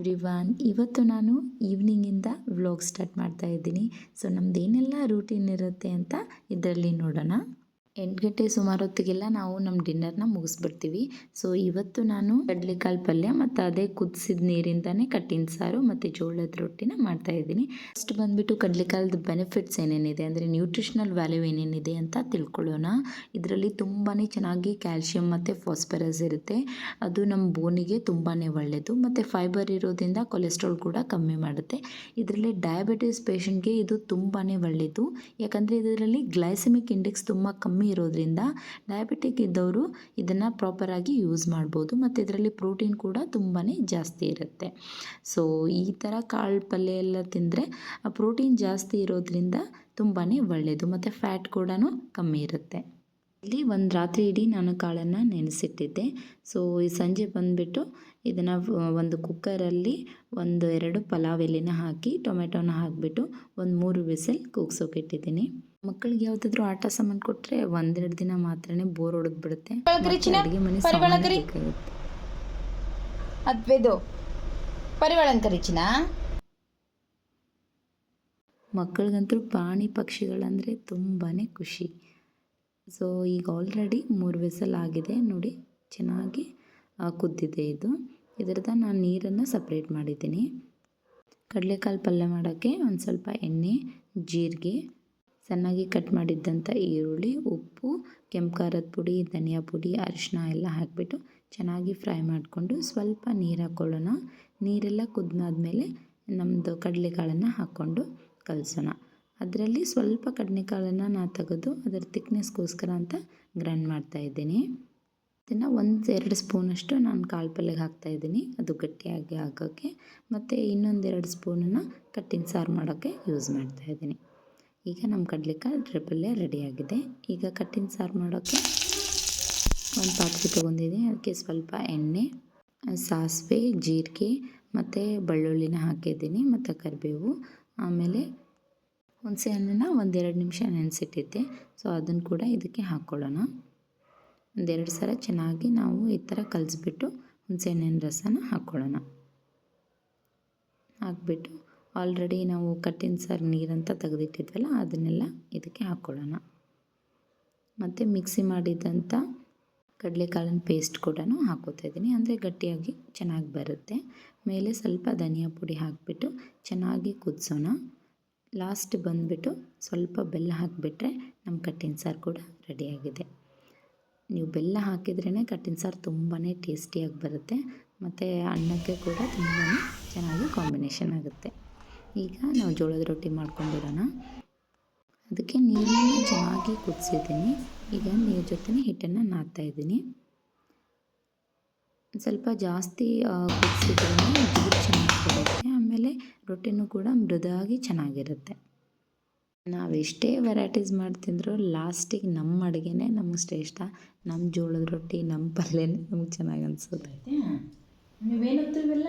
Everyone, ಇವತ್ತು ನಾನು ಈವ್ನಿಂಗಿಂದ vlog start ಮಾಡ್ತಾ ಇದ್ದೀನಿ. ಸೊ ನಮ್ಮದೇನೆಲ್ಲ ರೂಟೀನ್ ಇರುತ್ತೆ ಅಂತ ಇದರಲ್ಲಿ ನೋಡೋಣ. 8 ಗಂಟೆ ಸುಮಾರು ಹೊತ್ತಿಗೆಲ್ಲ ನಾವು ನಮ್ಮ ಡಿನ್ನರ್ನ ಮುಗಿಸ್ಬಿಡ್ತೀವಿ. ಸೊ ಇವತ್ತು ನಾನು ಕಡಲೆಕಾಳು ಪಲ್ಯ ಮತ್ತು ಅದೇ ಕುದಿಸಿದ ನೀರಿಂದನೇ ಕಟ್ಟಿನ ಸಾರು ಮತ್ತು ಜೋಳದ ರೊಟ್ಟಿನ ಮಾಡ್ತಾಯಿದ್ದೀನಿ. ಫಸ್ಟ್ ಬಂದುಬಿಟ್ಟು ಕಡಲೆಕಾಳದ ಬೆನಿಫಿಟ್ಸ್ ಏನೇನಿದೆ ಅಂದರೆ ನ್ಯೂಟ್ರಿಷನಲ್ ವ್ಯಾಲ್ಯೂ ಏನೇನಿದೆ ಅಂತ ತಿಳ್ಕೊಳ್ಳೋಣ. ಇದರಲ್ಲಿ ತುಂಬಾ ಚೆನ್ನಾಗಿ ಕ್ಯಾಲ್ಶಿಯಂ ಮತ್ತು ಫಾಸ್ಫರಸ್ ಇರುತ್ತೆ. ಅದು ನಮ್ಮ ಬೋನಿಗೆ ತುಂಬಾ ಒಳ್ಳೆಯದು ಮತ್ತು ಫೈಬರ್ ಇರೋದ್ರಿಂದ ಕೊಲೆಸ್ಟ್ರಾಲ್ ಕೂಡ ಕಮ್ಮಿ ಮಾಡುತ್ತೆ. ಇದರಲ್ಲಿ ಡಯಾಬಿಟಿಸ್ ಪೇಷಂಟ್ಗೆ ಇದು ತುಂಬಾ ಒಳ್ಳೆಯದು. ಯಾಕಂದರೆ ಇದರಲ್ಲಿ ಗ್ಲೈಸೆಮಿಕ್ ಇಂಡೆಕ್ಸ್ ತುಂಬ ಕಮ್ಮಿ ಇರೋದ್ರಿಂದ ಡಯಾಬಿಟಿಕ್ ಇದ್ದವರು ಇದನ್ನು ಪ್ರಾಪರಾಗಿ ಯೂಸ್ ಮಾಡ್ಬೋದು. ಮತ್ತು ಇದರಲ್ಲಿ ಪ್ರೋಟೀನ್ ಕೂಡ ತುಂಬಾ ಜಾಸ್ತಿ ಇರುತ್ತೆ. ಸೊ ಈ ಥರ ಕಾಳು ಪಲ್ಯ ಎಲ್ಲ ತಿಂದರೆ ಪ್ರೋಟೀನ್ ಜಾಸ್ತಿ ಇರೋದ್ರಿಂದ ತುಂಬಾ ಒಳ್ಳೆಯದು ಮತ್ತು ಫ್ಯಾಟ್ ಕೂಡ ಕಮ್ಮಿ ಇರುತ್ತೆ. ಇಲ್ಲಿ ಒಂದು ರಾತ್ರಿ ಇಡೀ ನಾನು ಕಾಳನ್ನು ನೆನೆಸಿಟ್ಟಿದ್ದೆ. ಸೊ ಈ ಸಂಜೆ ಬಂದುಬಿಟ್ಟು ಇದನ್ನು ಒಂದು ಕುಕ್ಕರಲ್ಲಿ 1-2 ಪಲಾವ್ ಎಲೆನ ಹಾಕಿ ಟೊಮೆಟೊನ ಹಾಕಿಬಿಟ್ಟು 1-3 ವಿಸಿಲ್ ಕೂಗ್ಸೋಕಿಟ್ಟಿದ್ದೀನಿ. ಮಕ್ಕಳಿಗೆ ಯಾವುದಾದ್ರೂ ಆಟ ಸಾಮಾನು ಕೊಟ್ಟರೆ 1-2 ದಿನ ಮಾತ್ರನೇ ಬೋರ್ ಹೊಡೆದ್ಬಿಡುತ್ತೆ. ಅಡುಗೆ ಮನೆ ಬೇಕಾಗುತ್ತೆ. ಮಕ್ಕಳಿಗಂತೂ ಪ್ರಾಣಿ ಪಕ್ಷಿಗಳಂದರೆ ತುಂಬಾ ಖುಷಿ. ಸೊ ಈಗ ಆಲ್ರೆಡಿ 3 ವಿಸಲ್ ಆಗಿದೆ ನೋಡಿ, ಚೆನ್ನಾಗಿ ಕುದ್ದಿದೆ. ಇದರದ ನಾನು ನೀರನ್ನು ಸಪ್ರೇಟ್ ಮಾಡಿದ್ದೀನಿ. ಕಡಲೆಕಾಳು ಪಲ್ಯ ಮಾಡೋಕ್ಕೆ ಒಂದು ಸ್ವಲ್ಪ ಎಣ್ಣೆ, ಜೀರಿಗೆ, ಸಣ್ಣಾಗಿ ಕಟ್ ಮಾಡಿದ್ದಂಥ ಈರುಳ್ಳಿ, ಉಪ್ಪು, ಕೆಂಪು ಖಾರದ ಪುಡಿ, ಧನಿಯಾ ಪುಡಿ, ಅರಿಶಿನ ಎಲ್ಲ ಹಾಕಿಬಿಟ್ಟು ಚೆನ್ನಾಗಿ ಫ್ರೈ ಮಾಡಿಕೊಂಡು ಸ್ವಲ್ಪ ನೀರು ಹಾಕ್ಕೊಳ್ಳೋಣ. ನೀರೆಲ್ಲ ಕುದ್ದಾದ್ಮೇಲೆ ನಮ್ಮದು ಕಡಲೆಕಾಳನ್ನು ಹಾಕ್ಕೊಂಡು ಕಲಸೋಣ. ಅದರಲ್ಲಿ ಸ್ವಲ್ಪ ಕಡಲೆಕಾಳನ್ನು ನಾನು ತೆಗೆದು ಅದರ ತಿಕ್ನೆಸ್ಗೋಸ್ಕರ ಅಂತ ಗ್ರೈಂಡ್ ಮಾಡ್ತಾಯಿದ್ದೀನಿ. ಇದನ್ನು 1-2 ಸ್ಪೂನಷ್ಟು ನಾನು ಕಾಳು ಪಲ್ಯಗೆ ಹಾಕ್ತಾಯಿದ್ದೀನಿ, ಅದು ಗಟ್ಟಿಯಾಗಿ ಆಗೋಕ್ಕೆ. ಮತ್ತು ಇನ್ನೊಂದು 2 ಸ್ಪೂನನ್ನು ಕಟ್ಟಿನ ಸಾರು ಮಾಡೋಕ್ಕೆ ಯೂಸ್ ಮಾಡ್ತಾಯಿದ್ದೀನಿ. ಈಗ ನಮ್ಮ ಕಡಲೆಕಾಳು ಪಲ್ಯ ರೆಡಿಯಾಗಿದೆ. ಈಗ ಕಟ್ಟಿನ ಸಾರು ಮಾಡೋಕ್ಕೆ ಒಂದು ಪಾತ್ರೆ ತೊಗೊಂಡಿದ್ದೀನಿ. ಅದಕ್ಕೆ ಸ್ವಲ್ಪ ಎಣ್ಣೆ, ಸಾಸಿವೆ, ಜೀರಿಗೆ ಮತ್ತು ಬೆಳ್ಳುಳ್ಳಿನ ಹಾಕಿದ್ದೀನಿ ಮತ್ತು ಕರಿಬೇವು. ಆಮೇಲೆ ಹುಣಸೆ ಹಣ್ಣನ್ನು 1-2 ನಿಮಿಷ ನೆನೆಸಿಟ್ಟಿದ್ದೆ. ಸೊ ಅದನ್ನು ಕೂಡ ಇದಕ್ಕೆ ಹಾಕ್ಕೊಳ್ಳೋಣ. 1-2 ಸಲ ಚೆನ್ನಾಗಿ ನಾವು ಈ ಥರ ಕಲಿಸ್ಬಿಟ್ಟು ಹುಣಸೆ ಹಣ್ಣಿನ ರಸನ ಹಾಕ್ಕೊಳ್ಳೋಣ. ಹಾಕ್ಬಿಟ್ಟು ಆಲ್ರೆಡಿ ನಾವು ಕಟ್ಟಿನ ಸಾರು ನೀರಂತ ತೆಗೆದಿಟ್ಟಿದ್ವಲ್ಲ ಅದನ್ನೆಲ್ಲ ಇದಕ್ಕೆ ಹಾಕ್ಕೊಳ್ಳೋಣ. ಮತ್ತು ಮಿಕ್ಸಿ ಮಾಡಿದಂಥ ಕಡಲೆಕಾಳಿನ ಪೇಸ್ಟ್ ಕೂಡ ಹಾಕ್ಕೋತಾ ಇದ್ದೀನಿ, ಅಂದರೆ ಗಟ್ಟಿಯಾಗಿ ಚೆನ್ನಾಗಿ ಬರುತ್ತೆ. ಮೇಲೆ ಸ್ವಲ್ಪ ಧನಿಯಾ ಪುಡಿ ಹಾಕಿಬಿಟ್ಟು ಚೆನ್ನಾಗಿ ಕುದಿಸೋಣ. ಲಾಸ್ಟ್ ಬಂದುಬಿಟ್ಟು ಸ್ವಲ್ಪ ಬೆಲ್ಲ ಹಾಕಿಬಿಟ್ರೆ ನಮ್ಮ ಕಟ್ಟಿನ ಸಾರು ಕೂಡ ರೆಡಿಯಾಗಿದೆ. ನೀವು ಬೆಲ್ಲ ಹಾಕಿದ್ರೇ ಕಟ್ಟಿನ ಸಾರು ತುಂಬಾ ಟೇಸ್ಟಿಯಾಗಿ ಬರುತ್ತೆ ಮತ್ತು ಅನ್ನಕ್ಕೆ ಕೂಡ ತುಂಬಾ ಚೆನ್ನಾಗಿ ಕಾಂಬಿನೇಷನ್ ಆಗುತ್ತೆ. ಈಗ ನಾವು ಜೋಳದ ರೊಟ್ಟಿ ಮಾಡ್ಕೊಂಡಿರೋಣ. ಅದಕ್ಕೆ ನೀರನ್ನು ಚೆನ್ನಾಗಿ ಕುದಿಸಿದ್ದೀನಿ. ಈಗ ನೀರು ಜೊತೆ ಹಿಟ್ಟನ್ನು ನಾದ್ತಾಯಿದ್ದೀನಿ. ಸ್ವಲ್ಪ ಜಾಸ್ತಿ ಕುದಿಸಿದ್ರೂ ಜಿಗುರು ಚೆನ್ನಾಗಿ ಬರುತ್ತೆ. ಆಮೇಲೆ ರೊಟ್ಟಿನೂ ಕೂಡ ಮೃದುವಾಗಿ ಚೆನ್ನಾಗಿರುತ್ತೆ. ನಾವೆಷ್ಟೇ ವೆರೈಟೀಸ್ ಮಾಡ್ತಿದ್ರು ಲಾಸ್ಟಿಗೆ ನಮ್ಮ ಅಡುಗೆನೇ ನಮಗೆ ಶ್ರೇಷ್ಠ. ನಮ್ಮ ಜೋಳದ ರೊಟ್ಟಿ, ನಮ್ಮ ಪಲ್ಯನೇ ನಮ್ಗೆ ಚೆನ್ನಾಗಿ ಅನಿಸುತ್ತೆ. ನೀವೇನಂತೀವಿ ಇವೆಲ್ಲ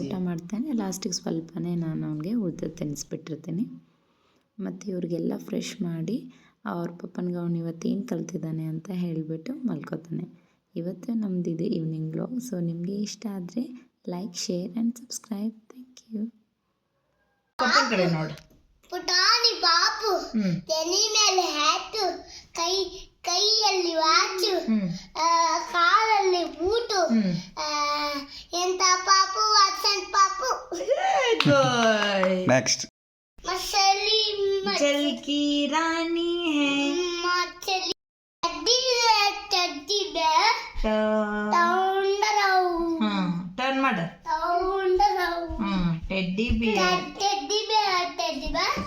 ಊಟ ಮಾಡ್ತಾನೆ. ಲಾಸ್ಟಿಗೆ ಸ್ವಲ್ಪನೇ ನಾನು ಅವನಿಗೆ ಉಳಿದು ತಿನ್ನಿಸ್ಬಿಟ್ಟಿರ್ತೀನಿ. ಮತ್ತು ಇವ್ರಿಗೆಲ್ಲ ಫ್ರೆಶ್ ಮಾಡಿ ಅವ್ರ ಪಪ್ಪನಿಗೆ ಅವನು ಇವತ್ತೇನು ಕಲ್ತಿದ್ದಾನೆ ಅಂತ ಹೇಳಿಬಿಟ್ಟು ಮಲ್ಕೋತಾನೆ. ಇವತ್ತು ನಮ್ಮದಿದೆ ಈವ್ನಿಂಗ್ ವ್ಲಾಗ್. ಸೊ ನಿಮಗೆ ಇಷ್ಟ ಆದರೆ like, share and subscribe. Thank you. ಕಡೆ ನೋಡಿ ಪುಟಾಣಿ ಪಾಪು, ತೆನಿ ಮೇಲೆ ಹ್ಯಾಟು, ಕೈಯಲ್ಲಿ ವಾಚು, ಕಾಲಲ್ಲಿ ಬೂಟು, ಎಂತ ಪಾಪು, ವಾಟ್ಸನ್ ಪಾಪು. ನೆಕ್ಸ್ಟ್ ಮಸಲಿ ಜಲ್ಕಿ ರಾಣಿ ಹೈ, ಮಚಲಿ ಚಡ್ಡಿ ಬೇರ್ ತೌಂಡರವು. ಟರ್ನ್ ಮಾಡ. ತೌಂಡರವು ಟೆಡ್ಡಿ ಬೇರ್. ಟೆಡ್ಡಿ ಬೇರ್